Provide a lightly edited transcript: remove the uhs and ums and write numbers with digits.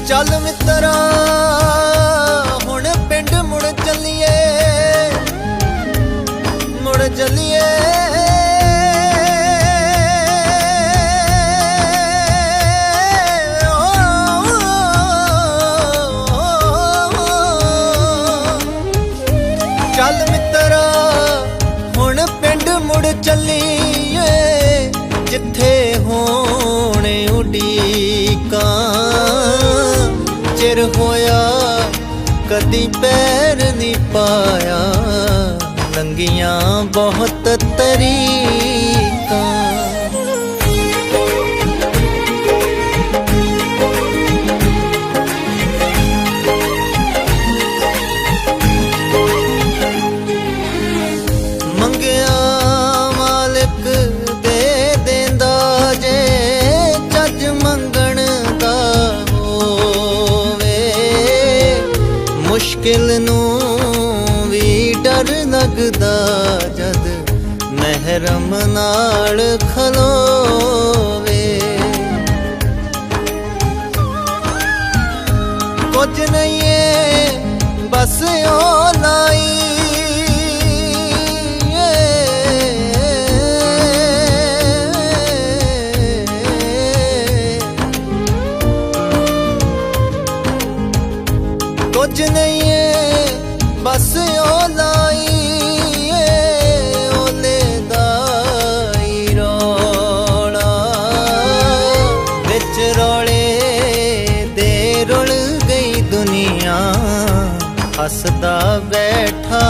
ਚੱਲ ਮਿੱਤਰਾ ਹੁਣ ਪਿੰਡ ਮੁੜ ਚੱਲੀਏ, ਮੁੜ ਚੱਲੀਏ। ਚੱਲ ਮਿੱਤਰਾ ਹੁਣ ਪਿੰਡ ਮੁੜ ਚੱਲੀਏ, ਜਿੱਥੇ ਹੋਣ ਉਡੀਕਾਂ। ਚਿਰ ਹੋਇਆ ਕਦੀ ਪੈਰ ਨਹੀਂ ਪਾਇਆ, ਲੰਘੀਆਂ ਬਹੁਤ ਤਰੀਕਾਂ। ਮੰਗਿਆ ਮਾਲਕ ਦੇ ਦੇਂਦਾ ਜੇ, ਚੱਜ ਮੰਗਣ ਦਾ ਹੋਵੇ। ਮੁਸ਼ਕਿਲ ਨੂੰ ਵੀ ਡਰ ਲੱਗਦਾ ਜਦ ਮਹਿਰਮ ਨਾਲ ਖਲੋਵੇ। ਕੁਝ ਨਹੀਂ ਏ ਬਸ ਓ ਲਾਈ, ਕੁਝ ਨਹੀਂ ਏ ਬਸ ਓ ਲਾਈ। ਓਲੇ ਦਾ ਹੀ ਰੌਲਾ ਵਿੱਚ ਰੌਲੇ ਦੇ ਰੁਲ ਗਈ ਦੁਨੀਆ, ਹੱਸਦਾ ਬੈਠਾ